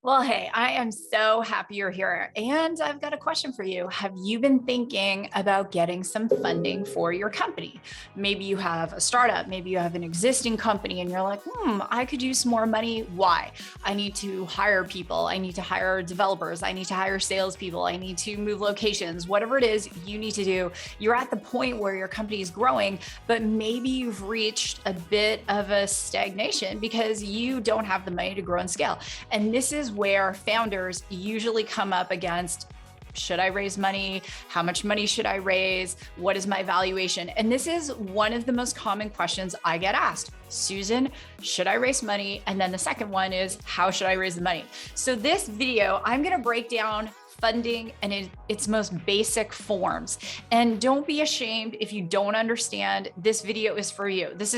Well, hey, I am so happy you're here. And I've got a question for you. Have you been thinking about getting some funding for your company? Maybe you have a startup, maybe you have an existing company, and you're like, I could use some more money. Why? I need to hire people. I need to hire developers. I need to hire salespeople. I need to move locations. Whatever it is you need to do, you're at the point where your company is growing, but maybe you've reached a bit of a stagnation because you don't have the money to grow and scale. And this is where founders usually come up against, should I raise money? How much money should I raise? What is my valuation? And this is one of the most common questions I get asked. Susan, should I raise money? And then the second one is, how should I raise the money? So this video, I'm going to break down funding and its most basic forms. And don't be ashamed if you don't understand. This video is for you. This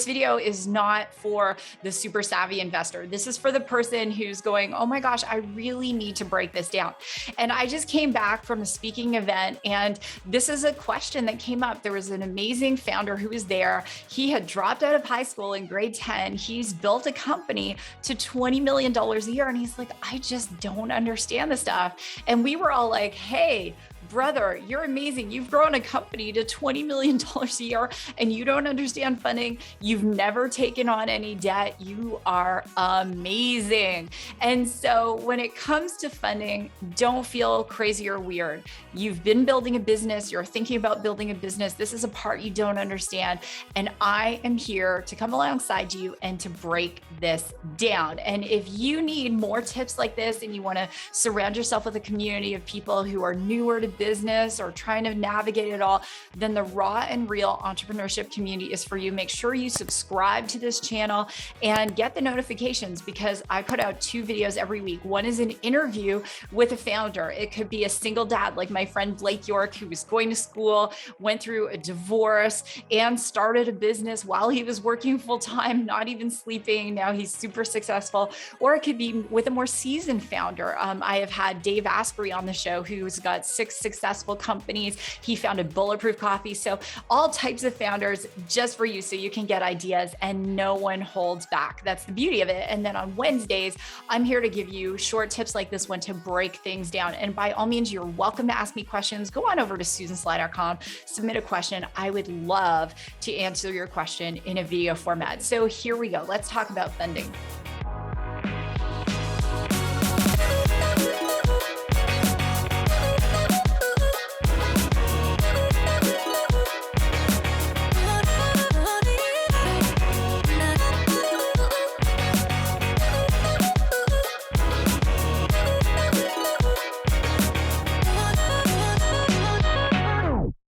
video is not for the super savvy investor. This is for the person who's going, oh my gosh, I really need to break this down. And I just came back from a speaking event, and this is a question that came up. There was an amazing founder who was there. He had dropped out of high school in grade 10. He's built a company to $20 million a year. And he's like, I just don't understand this stuff. And we were all like, hey, brother, you're amazing. You've grown a company to $20 million a year and you don't understand funding. You've never taken on any debt. You are amazing. And so when it comes to funding, don't feel crazy or weird. You've been building a business. You're thinking about building a business. This is a part you don't understand. And I am here to come alongside you and to break this down. And if you need more tips like this and you want to surround yourself with a community of people who are newer to business or trying to navigate it all, then the Raw and Real Entrepreneurship community is for you. Make sure you subscribe to this channel and get the notifications, because I put out 2 videos every week. One is an interview with a founder. It could be a single dad, like my friend Blake York, who was going to school, went through a divorce, and started a business while he was working full-time, not even sleeping. Now he's super successful. Or it could be with a more seasoned founder. I have had Dave Asprey on the show, who's got 6 successful companies. He founded Bulletproof Coffee. So all types of founders just for you, so you can get ideas and no one holds back. That's the beauty of it. And then on Wednesdays, I'm here to give you short tips like this one to break things down. And by all means, you're welcome to ask me questions. Go on over to susansly.com, submit a question. I would love to answer your question in a video format. So here we go. Let's talk about funding.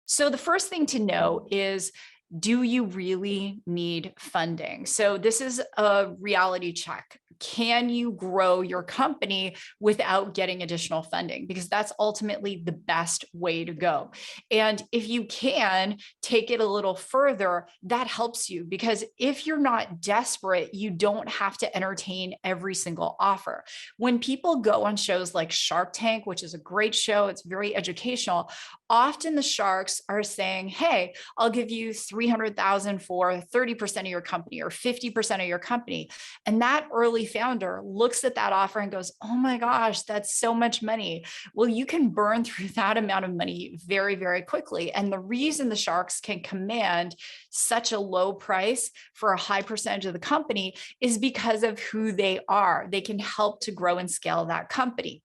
So the first thing to know is, do you really need funding? So this is a reality check. Can you grow your company without getting additional funding? Because that's ultimately the best way to go. And if you can take it a little further, that helps you, because if you're not desperate, you don't have to entertain every single offer. When people go on shows like Shark Tank, which is a great show, it's very educational, often the sharks are saying, hey, I'll give you $300,000 for 30% of your company or 50% of your company. And that early founder looks at that offer and goes, oh my gosh, that's so much money. Well, you can burn through that amount of money very, very quickly. And the reason the sharks can command such a low price for a high percentage of the company is because of who they are. They can help to grow and scale that company.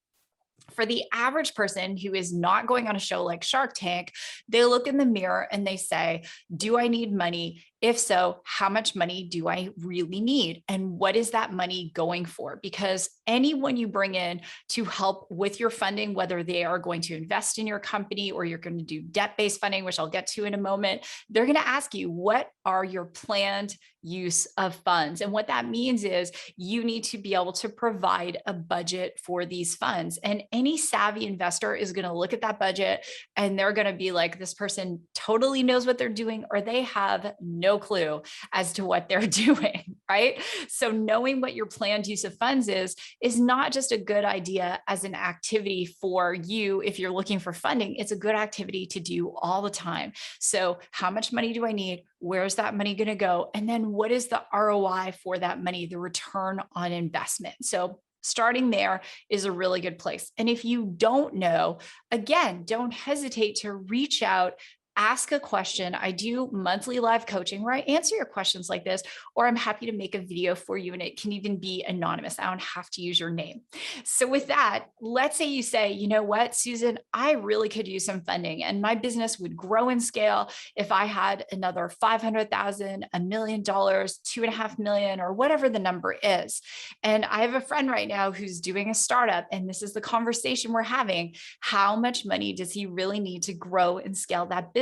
For the average person who is not going on a show like Shark Tank, they look in the mirror and they say, do I need money? If so, how much money do I really need? And what is that money going for? Because anyone you bring in to help with your funding, whether they are going to invest in your company or you're going to do debt-based funding, which I'll get to in a moment, they're going to ask you, what are your planned use of funds? And what that means is you need to be able to provide a budget for these funds. And any savvy investor is going to look at that budget and they're going to be like, this person totally knows what they're doing, or they have no clue as to what they're doing, right? So knowing what your planned use of funds is not just a good idea as an activity for you if you're looking for funding. It's a good activity to do all the time. So how much money do I need? Where's that money going to go? And then what is the ROI for that money, the return on investment? So Starting there is a really good place. And if you don't know, again, don't hesitate to reach out, ask a question. I do monthly live coaching where I answer your questions like this, or I'm happy to make a video for you, and it can even be anonymous. I don't have to use your name. So with that, let's say you say, you know what, Susan, I really could use some funding and my business would grow and scale if I had another 500,000, $1 million, 2.5 million, or whatever the number is. And I have a friend right now who's doing a startup, and this is the conversation we're having. How much money does he really need to grow and scale that business?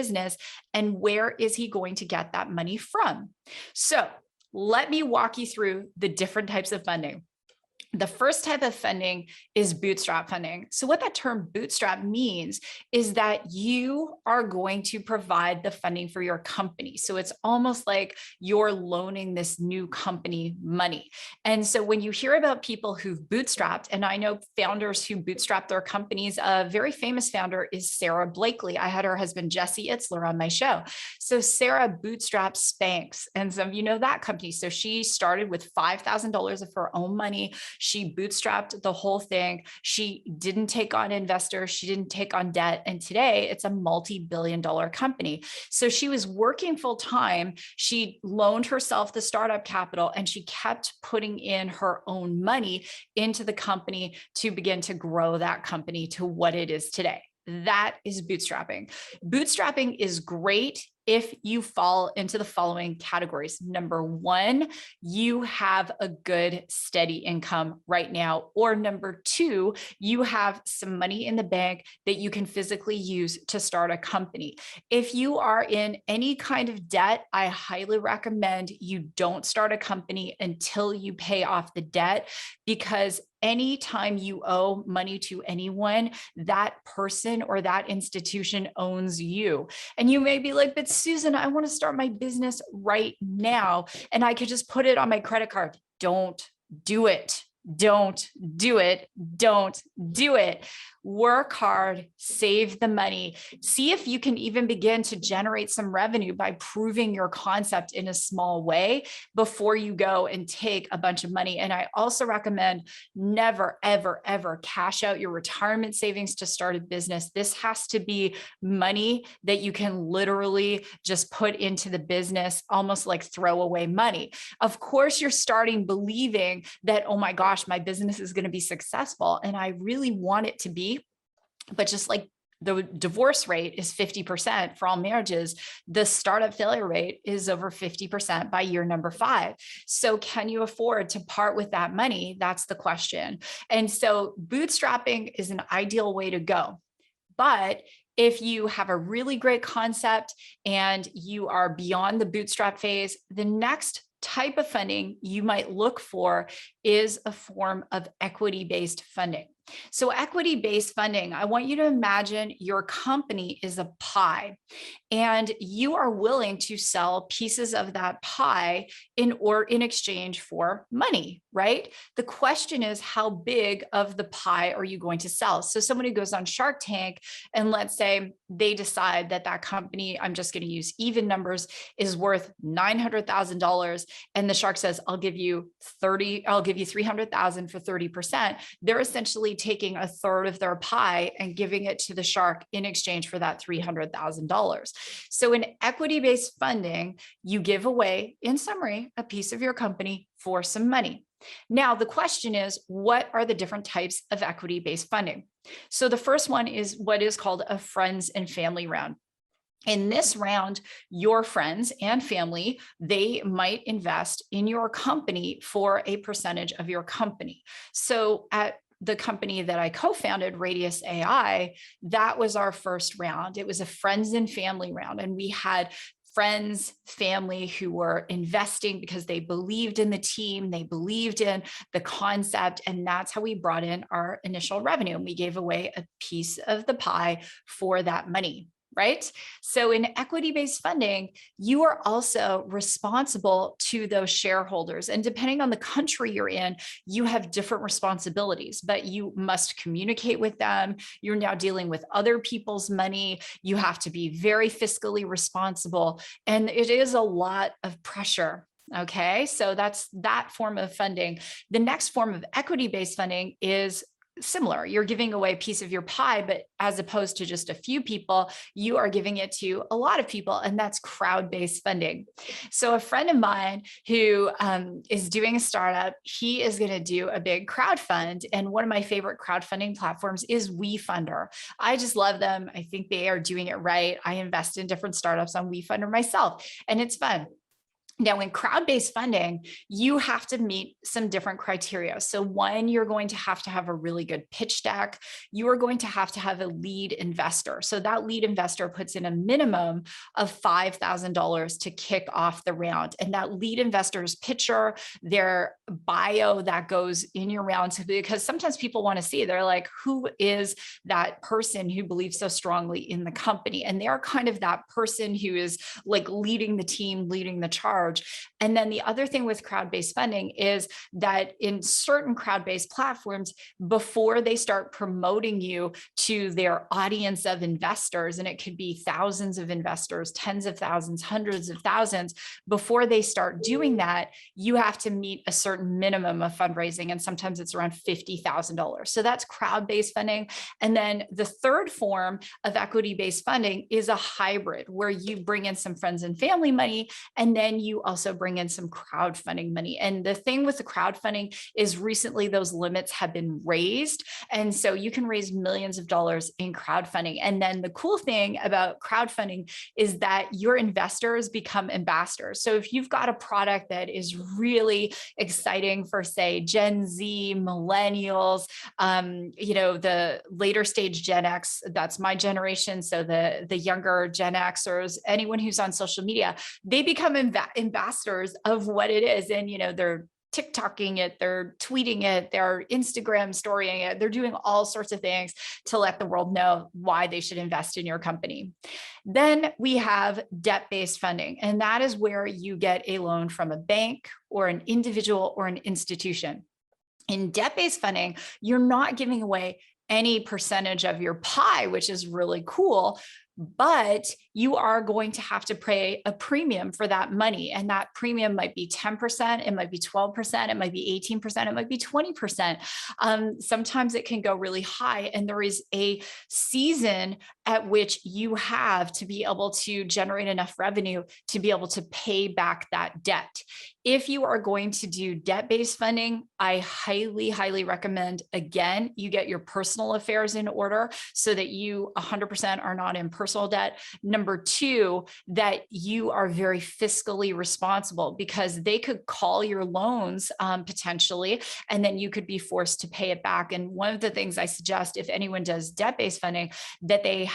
And where is he going to get that money from? So let me walk you through the different types of funding. The first type of funding is bootstrap funding. So what that term bootstrap means is that you are going to provide the funding for your company. So it's almost like you're loaning this new company money. And so when you hear about people who've bootstrapped, and I know founders who bootstrap their companies, a very famous founder is Sarah Blakely. I had her husband, Jesse Itzler, on my show. So Sarah bootstrapped Spanx, and some of you know that company. So she started with $5,000 of her own money. She bootstrapped the whole thing. She didn't take on investors. She didn't take on debt. And today it's a multi-billion-dollar company. So she was working full time. She loaned herself the startup capital, and she kept putting in her own money into the company to begin to grow that company to what it is today. That is bootstrapping. Bootstrapping is great if you fall into the following categories. Number one, you have a good steady income right now. Or number two, you have some money in the bank that you can physically use to start a company. If you are in any kind of debt, I highly recommend you don't start a company until you pay off the debt, because anytime you owe money to anyone, that person or that institution owns you. And you may be like, but Susan, I want to start my business right now, and I could just put it on my credit card. Don't do it. Don't do it. Don't do it. Work hard, save the money. See if you can even begin to generate some revenue by proving your concept in a small way before you go and take a bunch of money. And I also recommend never, ever, ever cash out your retirement savings to start a business. This has to be money that you can literally just put into the business, almost like throwaway money. Of course, you're starting believing that, oh my gosh, my business is going to be successful, and I really want it to be. But just like the divorce rate is 50% for all marriages, the startup failure rate is over 50% by year number 5. So can you afford to part with that money? That's the question. And so bootstrapping is an ideal way to go. But if you have a really great concept and you are beyond the bootstrap phase, the next type of funding you might look for is a form of equity-based funding. So equity-based funding, I want you to imagine your company is a pie, and you are willing to sell pieces of that pie in exchange for money, right? The question is, how big of the pie are you going to sell? So someone who goes on Shark Tank, and let's say they decide that that company, I'm just going to use even numbers, is worth $900,000, and the shark says, I'll give you 300,000 for 30%. They're essentially taking a third of their pie and giving it to the shark in exchange for that $300,000. So in equity-based funding, you give away, in summary, a piece of your company for some money. Now, the question is, what are the different types of equity-based funding? So the first one is what is called a friends and family round. In this round, your friends and family, they might invest in your company for a percentage of your company. So at the company that I co-founded, Radius AI, that was our first round. It was a friends and family round. And we had friends, family who were investing because they believed in the team, they believed in the concept, and that's how we brought in our initial revenue. And we gave away a piece of the pie for that money. Right? So in equity-based funding, you are also responsible to those shareholders. And depending on the country you're in, you have different responsibilities, but you must communicate with them. You're now dealing with other people's money. You have to be very fiscally responsible. And it is a lot of pressure. Okay, so that's that form of funding. The next form of equity-based funding is similar. You're giving away a piece of your pie, but as opposed to just a few people, you are giving it to a lot of people, and that's crowd-based funding. So a friend of mine who is doing a startup, he is going to do a big crowdfund, and one of my favorite crowdfunding platforms is WeFunder. I just love them. I think they are doing it right. I invest in different startups on WeFunder myself, and it's fun. Now, in crowd-based funding, you have to meet some different criteria. So one, you're going to have a really good pitch deck. You are going to have a lead investor. So that lead investor puts in a minimum of $5,000 to kick off the round. And that lead investor's picture, their bio that goes in your round, because sometimes people want to see, they're like, who is that person who believes so strongly in the company? And they're kind of that person who is like leading the team, leading the charge. And then the other thing with crowd-based funding is that in certain crowd-based platforms, before they start promoting you to their audience of investors, and it could be thousands of investors, tens of thousands, hundreds of thousands, before they start doing that, you have to meet a certain minimum of fundraising. And sometimes it's around $50,000. So that's crowd-based funding. And then the third form of equity-based funding is a hybrid where you bring in some friends and family money, and then you also bring in some crowdfunding money. And the thing with the crowdfunding is recently those limits have been raised. And so you can raise millions of dollars in crowdfunding. And then the cool thing about crowdfunding is that your investors become ambassadors. So if you've got a product that is really exciting for, say, Gen Z, millennials, the later stage Gen X, that's my generation. So the younger Gen Xers, anyone who's on social media, they become ambassadors of what it is. And, they're TikToking it, they're tweeting it, they're Instagram storying it, they're doing all sorts of things to let the world know why they should invest in your company. Then we have debt-based funding, and that is where you get a loan from a bank or an individual or an institution. In debt-based funding, you're not giving away any percentage of your pie, which is really cool, but you are going to have to pay a premium for that money. And that premium might be 10%, it might be 12%, it might be 18%, it might be 20%. Sometimes it can go really high. And there is a season at which you have to be able to generate enough revenue to be able to pay back that debt. If you are going to do debt-based funding, I highly, highly recommend, again, you get your personal affairs in order so that you 100% are not in personal debt. Number two, that you are very fiscally responsible, because they could call your loans potentially, and then you could be forced to pay it back. And one of the things I suggest, if anyone does debt-based funding, that they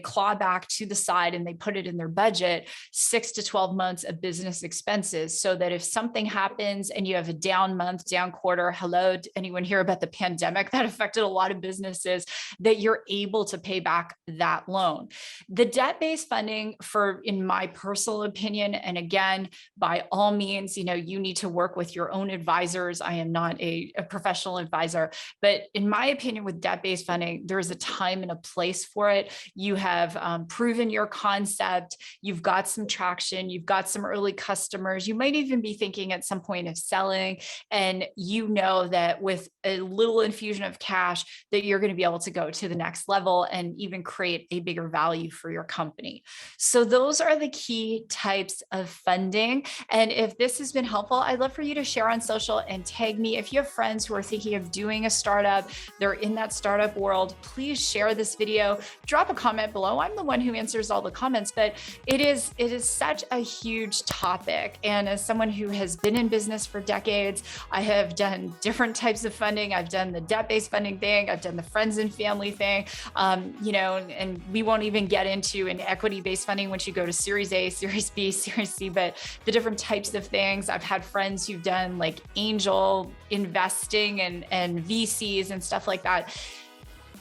claw back to the side and they put it in their budget 6 to 12 months of business expenses, so that if something happens and you have a down month, down quarter, hello, anyone hear about the pandemic that affected a lot of businesses, that you're able to pay back that loan. The debt-based funding, in my personal opinion, and again, by all means, you need to work with your own advisors. I am not a professional advisor, but in my opinion, with debt-based funding, there's a time and a place for it. You have proven your concept, you've got some traction, you've got some early customers, you might even be thinking at some point of selling, and you know that with a little infusion of cash that you're going to be able to go to the next level and even create a bigger value for your company. So those are the key types of funding. And if this has been helpful, I'd love for you to share on social and tag me. If you have friends who are thinking of doing a startup, they're in that startup world, please share this video, drop a comment below. I'm the one who answers all the comments, but it is such a huge topic. And as someone who has been in business for decades, I have done different types of funding. I've done the debt-based funding thing. I've done the friends and family thing, and we won't even get into an equity-based funding once you go to Series A, Series B, Series C, but the different types of things. I've had friends who've done like angel investing and VCs and stuff like that.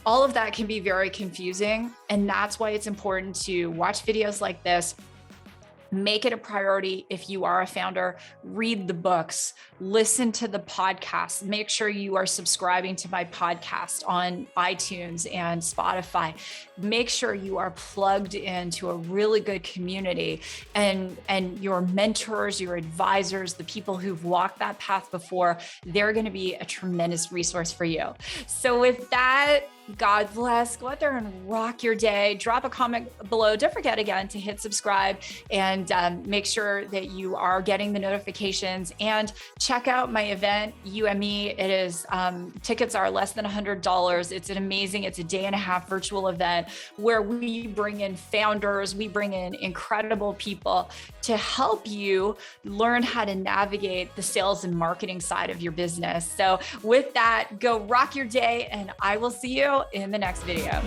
All of that can be very confusing. And that's why it's important to watch videos like this, Make it a priority if you are a founder. Read the books, listen to the podcasts. Make sure you are subscribing to my podcast on iTunes and Spotify. Make sure you are plugged into a really good community, and your mentors, your advisors, the people who've walked that path before, they're going to be a tremendous resource for you. So with that, God bless. Go out there and rock your day. Drop a comment below. Don't forget again to hit subscribe, and make sure that you are getting the notifications, and check out my event, UME. It is, tickets are less than $100. It's a day-and-a-half virtual event where we bring in founders, we bring in incredible people to help you learn how to navigate the sales and marketing side of your business. So with that, go rock your day, and I will see you in the next video.